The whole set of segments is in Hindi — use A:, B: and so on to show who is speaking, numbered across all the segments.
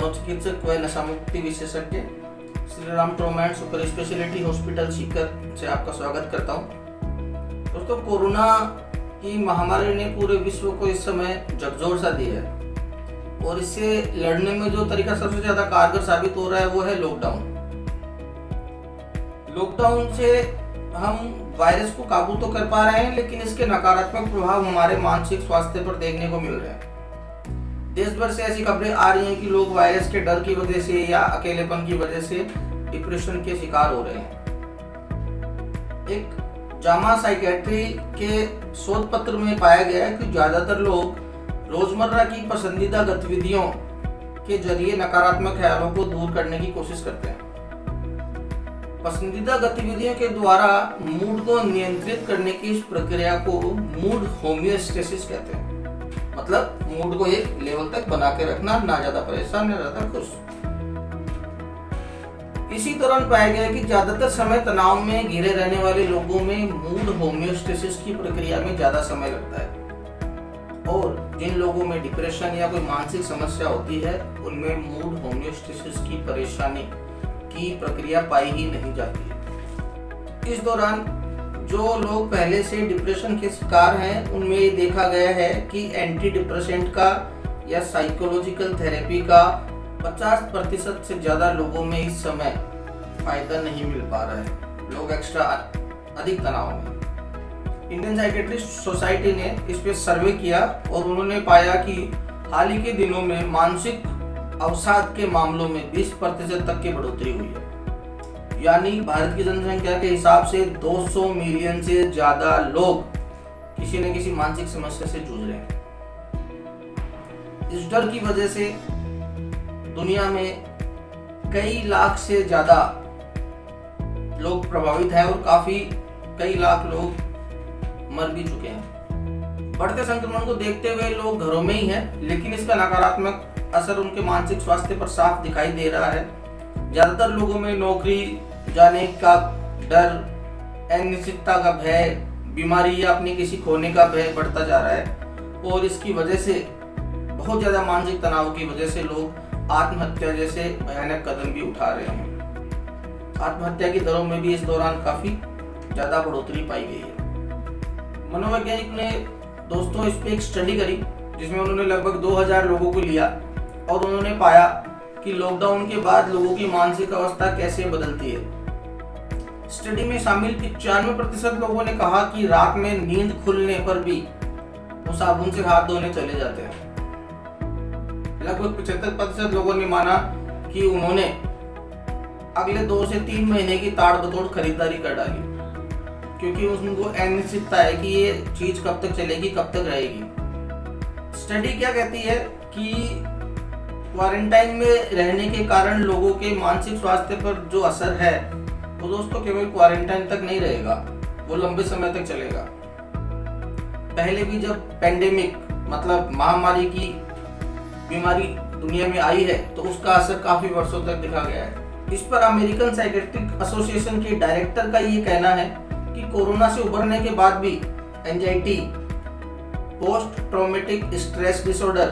A: मनोचिकित्सक व नशा मुक्ति विशेषज्ञ Shri Ram trauma and super speciality hospital Sikar से आपका स्वागत करता हूँ। दोस्तों, कोरोना की महामारी ने पूरे विश्व को इस समय झकझोर सा दिया है और इससे लड़ने में जो तरीका सबसे ज्यादा कारगर साबित हो रहा है वो है लॉकडाउन। लॉकडाउन से हम वायरस को काबू तो कर पा रहे हैं, लेकिन इसके नकारात्मक प्रभाव हमारे मानसिक स्वास्थ्य पर देखने को मिल रहे हैं। देश भर से ऐसी खबरें आ रही हैं कि लोग वायरस के डर की वजह से या अकेलेपन की वजह से डिप्रेशन के शिकार हो रहे हैं। एक जामा साइकेट्री के शोध पत्र में पाया गया है कि ज्यादातर लोग रोजमर्रा की पसंदीदा गतिविधियों के जरिए नकारात्मक ख्यालों को दूर करने की कोशिश करते हैं। पसंदीदा गतिविधियों के द्वारा मूड को नियंत्रित करने की इस प्रक्रिया को मूड होमियोस्टेसिस कहते हैं। मतलब मूड को एक लेवल तक बना के रखना, ना ज्यादा परेशान ना ज्यादा खुश। इसी दौरान पाया गया कि ज्यादातर समय तनाव में घिरे रहने वाले लोगों में मूड होमियोस्टेसिस की प्रक्रिया में ज्यादा समय लगता है और जिन लोगों में डिप्रेशन या कोई मानसिक समस्या होती है उनमें मूड होमियोस्टेसिस की परेशानी की प्रक्रिया पाई ही नहीं जाती है। इस दौरान जो लोग पहले से डिप्रेशन के शिकार हैं उनमें ये देखा गया है कि एंटी डिप्रेसेंट का या साइकोलॉजिकल थेरेपी का 50% से ज्यादा लोगों में इस समय फायदा नहीं मिल पा रहा है। लोग एक्स्ट्रा अधिक तनाव में। इंडियन साइकेट्रिस्ट सोसाइटी ने इस पे सर्वे किया और उन्होंने पाया कि हाल ही के दिनों में मानसिक अवसाद के मामलों में 20% तक की बढ़ोतरी हुई है। यानी भारत की जनसंख्या के हिसाब से 200 मिलियन से ज्यादा लोग किसी न किसी मानसिक समस्या से जूझ रहे हैं। इस डर की वजह से दुनिया में कई लाख से ज्यादा लोग प्रभावित हैं और कई लाख लोग मर भी चुके हैं। बढ़ते संक्रमण को देखते हुए लोग घरों में ही हैं, लेकिन इसका नकारात्मक असर उनके मानसिक स्वास्थ्य पर साफ दिखाई दे रहा है। ज्यादातर लोगों में नौकरी जाने का डर, अनिश्चितता का भय, बीमारी या अपने किसी खोने का भय बढ़ता जा रहा है और इसकी वजह से बहुत ज्यादा मानसिक तनाव की वजह से लोग आत्महत्या जैसे भयानक कदम भी उठा रहे हैं। आत्महत्या की दरों में भी इस दौरान काफी ज्यादा बढ़ोतरी पाई गई है। मनोवैज्ञानिक ने दोस्तों इस पे एक स्टडी करी जिसमें उन्होंने लगभग 2000 लोगों को लिया और उन्होंने पाया कि लॉकडाउन के बाद लोगों की मानसिक अवस्था कैसे बदलती है। स्टडी में शामिल 95% लोगों ने कहा कि रात में नींद खुलने पर भी वो साबुन से हाथ धोने चले जाते हैं। लगभग 75% लोगों ने माना कि उन्होंने अगले 2 से 3 महीने की ताड़-बतोड़ खरीदारी कर डाली, क्योंकि उनको अनिश्चितता है कि ये चीज कब तक चलेगी, कब तक रहेगी। स्टडी क्या कहती है कि क्वारंटाइन में रहने के कारण लोगों के मानसिक स्वास्थ्य पर जो असर है वो दोस्तों केवल क्वारंटाइन तक नहीं रहेगा, वो लंबे समय तक चलेगा। पहले भी जब पेंडेमिक मतलब महामारी की बीमारी दुनिया में आई है तो उसका असर काफी वर्षों तक दिखा गया है। इस पर अमेरिकन साइकेट्रिक एसोसिएशन के डायरेक्टर का ये कहना है कि कोरोना से उबरने के बाद भी anxiety, post traumatic stress disorder,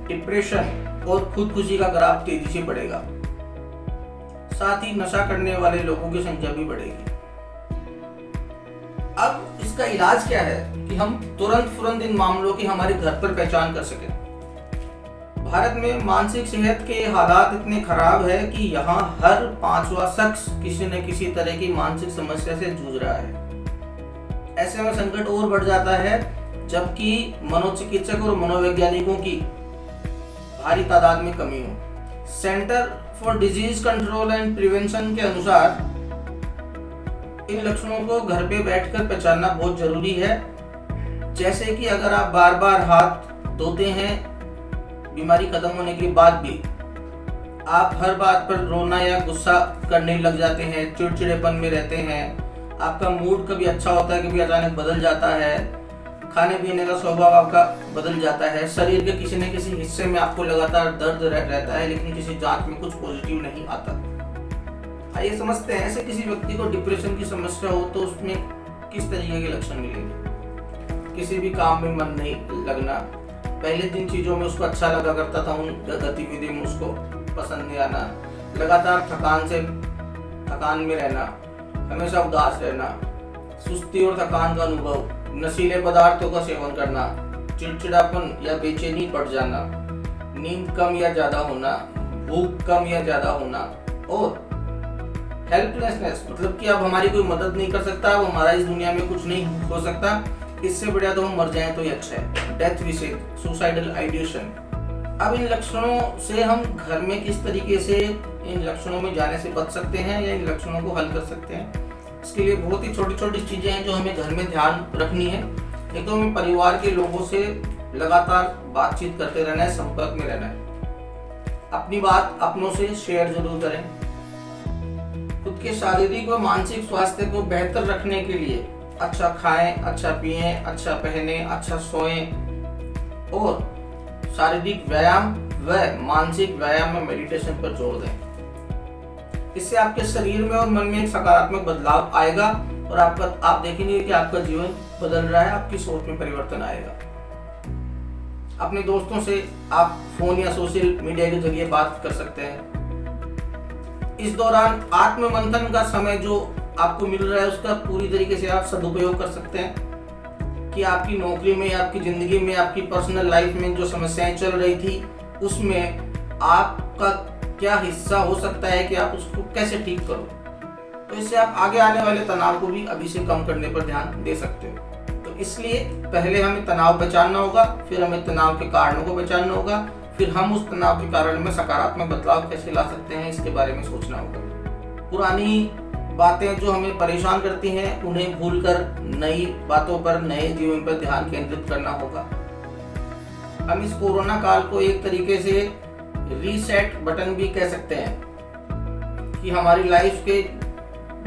A: depression और खुदकुशी का ग्राफ तेजी से बढ़ेगा। साथ ही नशा करने वाले लोगों की संख्या भी बढ़ेगी। अब इसका इलाज क्या है कि हम तुरंत इन मामलों की हमारे घर पर पहचान कर सकें। भारत में मानसिक सेहत के हालात इतने खराब है कि यहाँ हर 5वां शख्स किसी न किसी तरह की मानसिक समस्या से जूझ रहा है। ऐसे में संकट और बढ़ जाता है जबकि मनोचिकित्सक और मनोवैज्ञानिकों की भारी तादाद में कमी हो। Centre for disease control and prevention के अनुसार इन लक्षणों को घर पे बैठकर पहचानना बहुत जरूरी है। जैसे कि अगर आप बार बार हाथ धोते हैं बीमारी खत्म होने के बाद भी, आप हर बात पर रोना या गुस्सा करने लग जाते हैं, चिड़चिड़ेपन में रहते हैं, आपका मूड कभी अच्छा होता है कभी अचानक बदल जाता है, खाने पीने का स्वभाव आपका बदल जाता है, शरीर के किसी न किसी हिस्से में आपको लगातार दर्द रहता है लेकिन किसी जांच में कुछ पॉजिटिव नहीं आता। आइए समझते हैं ऐसे किसी व्यक्ति को डिप्रेशन की समस्या हो तो उसमें किस तरीके के लक्षण मिलेंगे। किसी भी काम में मन नहीं लगना, पहले जिन चीज़ों में उसको अच्छा लगा करता था उन गतिविधि में उसको पसंद नहीं आना, लगातार थकान में रहना, हमेशा उदास रहना, सुस्ती और थकान का अनुभव, नशीले पदार्थों का सेवन करना, चिड़चिड़ापन या बेचैनी बढ़ जाना, नींद कम या ज्यादा होना, भूख कम या ज्यादा होना और हेल्पलेसनेस, मतलब कि अब हमारी कोई मदद नहीं कर सकता, अब हमारा इस दुनिया में कुछ नहीं हो सकता, इससे बढ़िया तो हम मर जाएं तो ही अच्छा है। Death wished, suicidal ideation. अब इन लक्षणों से हम घर में किस तरीके से इन लक्षणों में जाने से बच सकते हैं या इन लक्षणों को हल कर सकते हैं, इसके लिए बहुत ही छोटी छोटी चीजें हैं जो हमें घर में ध्यान रखनी है। एक तो हमें परिवार के लोगों से लगातार बातचीत करते रहना है, संपर्क में रहना है, अपनी बात अपनों से शेयर जरूर करें। खुद के शारीरिक व मानसिक स्वास्थ्य को बेहतर रखने के लिए अच्छा खाएं, अच्छा पिएं, अच्छा पहने, अच्छा सोएं और शारीरिक व्यायाम व मानसिक व्यायाम में मेडिटेशन पर जोर दें। इससे आपके शरीर में और मन में एक सकारात्मक बदलाव आएगा और आप देखेंगे कि आपका जीवन बदल रहा है, आपकी सोच में परिवर्तन आएगा। अपने दोस्तों से आप फोन या सोशल मीडिया के जरिए बात कर सकते हैं। इस दौरान आत्म मंथन का समय जो आपको मिल रहा है उसका पूरी तरीके से आप सदुपयोग कर सकते हैं कि आपकी नौकरी में, आपकी जिंदगी में, आपकी पर्सनल लाइफ में जो समस्याएं चल रही थी उसमें आपका क्या हिस्सा हो सकता है कि आप उसको कैसे ठीक करो। तो इससे आप आगे आने वाले तनाव को भी अभी से कम करने पर ध्यान दे सकते हो। तो इसलिए पहले हमें तनाव पहचानना होगा, फिर हमें तनाव के कारणों को पहचानना होगा, फिर हम उस तनाव के कारण में सकारात्मक बदलाव कैसे ला सकते हैं इसके बारे में सोचना होगा। पुरानी बातें जो हमें परेशान करती हैं उन्हें भूलकर नई बातों पर, नए जीवन पर ध्यान केंद्रित करना होगा। हम इस कोरोना काल को एक तरीके से रीसेट बटन भी कह सकते हैं कि हमारी लाइफ के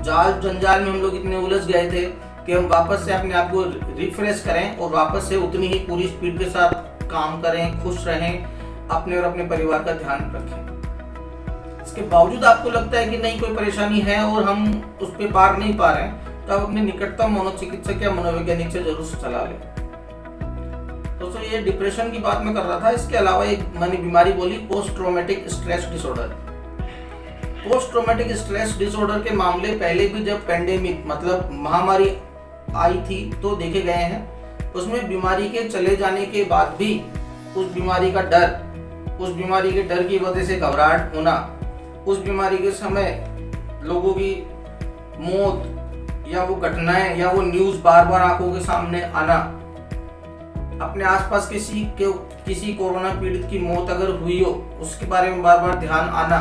A: जाल जंजाल में हम लोग इतने उलझ गए थे कि हम वापस से अपने आप को रिफ्रेश करें और वापस से उतनी ही पूरी स्पीड के साथ काम करें, खुश रहें, अपने और अपने परिवार का ध्यान रखें। इसके बावजूद आपको लगता है कि नहीं कोई परेशानी है और हम उस पर पार नहीं पा रहे हैं, तो आप अपने निकटतम मनोचिकित्सक या मनोवैज्ञानिक से जरूर सलाह लें। दोस्तों ये डिप्रेशन की बात मैं कर रहा था, इसके अलावा एक मैंने बीमारी बोली post traumatic stress disorder. Post traumatic stress disorder के मामले पहले भी जब पेंडेमिक मतलब महामारी आई थी तो देखे गए हैं। उसमें बीमारी के चले जाने के बाद भी उस बीमारी का डर, उस बीमारी के डर की वजह से घबराहट होना, उस बीमारी के समय लोगों की मौत या वो घटनाएं या वो न्यूज बार बार आंखों के सामने आना, अपने आसपास किसी कोरोना पीड़ित की मौत अगर हुई हो उसके बारे में बार बार ध्यान आना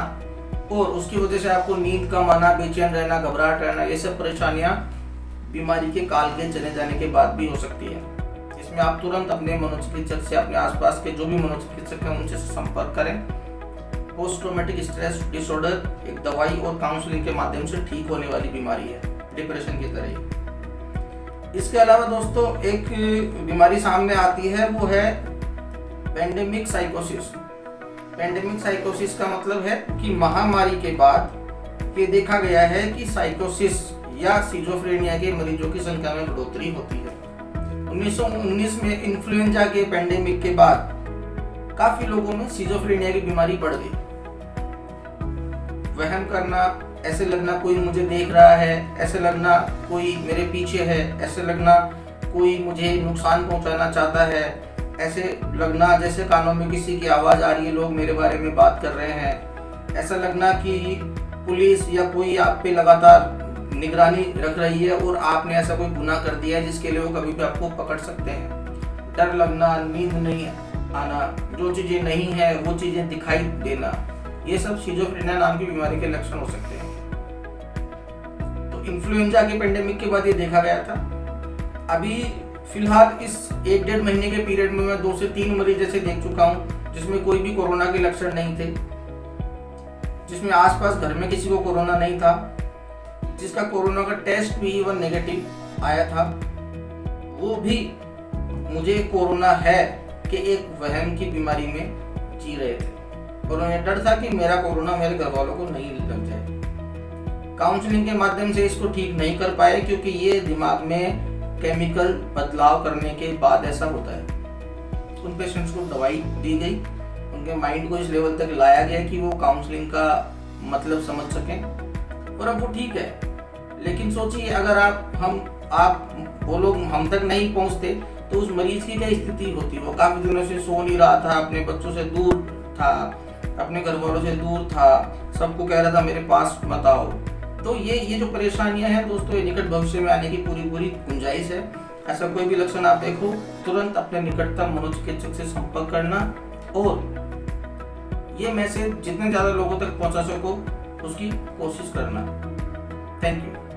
A: और उसकी वजह से आपको नींद कम आना, बेचैन रहना, घबराहट रहना, ये सब परेशानियां बीमारी के काल के चले जाने के बाद भी हो सकती है। इसमें आप तुरंत अपने मनोचिकित्सक से, अपने आसपास के जो भी मनोचिकित्सक हैं उनसे संपर्क करें। पोस्ट ट्रॉमेटिक स्ट्रेस डिसऑर्डर एक दवाई और काउंसलिंग के माध्यम से ठीक होने वाली बीमारी है, डिप्रेशन की तरह ही। इसके अलावा दोस्तों एक बीमारी सामने आती है, वो है पेंडेमिक साइकोसिस। पेंडेमिक साइकोसिस का मतलब है कि महामारी के बाद ये देखा गया है कि साइकोसिस या सिजोफ्रेनिया के मरीजों की संख्या में बढ़ोतरी होती है। 1919 में इन्फ्लुएंजा के पेंडेमिक के बाद काफी लोगों में सिजोफ्रेनिया की बीमारी बढ़ गई। वहम करना, ऐसे लगना कोई मुझे देख रहा है, ऐसे लगना कोई मेरे पीछे है, ऐसे लगना कोई मुझे नुकसान पहुंचाना चाहता है, ऐसे लगना जैसे कानों में किसी की आवाज आ रही है, लोग मेरे बारे में बात कर रहे हैं, ऐसा लगना कि पुलिस या कोई आप पे लगातार निगरानी रख रही है और आपने ऐसा कोई गुनाह कर दिया है जिसके लिए वो कभी भी आपको पकड़ सकते हैं। डर लगना, नींद नहीं आना, जो चीजें नहीं है वो चीजें दिखाई देना, ये सब सिजोफ्रेनिया नाम की बीमारी के लक्षण हो सकते हैं। तो इन्फ्लुएंजा के पेंडेमिक के बाद ये देखा गया था। अभी फिलहाल इस 1-1.5 महीने के पीरियड में मैं 2 से 3 मरीज ऐसे देख चुका हूँ जिसमें कोई भी कोरोना के लक्षण नहीं थे, जिसमें आसपास घर में किसी को कोरोना नहीं था, जिसका कोरोना का टेस्ट भी इवन नेगेटिव आया था, वो भी मुझे कोरोना है कि एक वहम की बीमारी में जी रहे थे और उन्हें डर था कि मेरा कोरोना मेरे घर वालों को नहीं लग जाए। काउंसलिंग के माध्यम से इसको ठीक नहीं कर पाए क्योंकि ये दिमाग में केमिकल बदलाव करने के बाद ऐसा होता है। उन पेशेंट्स को दवाई दी गई, उनके माइंड को इस लेवल तक लाया गया कि वो काउंसलिंग का मतलब समझ सकें और अब वो ठीक है। लेकिन सोचिए अगर आप वो लोग हम तक नहीं पहुंचते तो उस मरीज की क्या स्थिति होती। वो काफी दिनों से सो नहीं रहा था, अपने बच्चों से दूर था, अपने घर वालों से दूर था, सबको कह रहा था मेरे पास मत आओ। तो ये जो परेशानियां हैं दोस्तों, ये निकट भविष्य में आने की पूरी गुंजाइश है। ऐसा कोई भी लक्षण आप देखो, तुरंत अपने निकटतम मनोचिकित्सक से संपर्क करना और ये मैसेज जितने ज्यादा लोगों तक पहुंचा सको उसकी कोशिश करना। Thank you.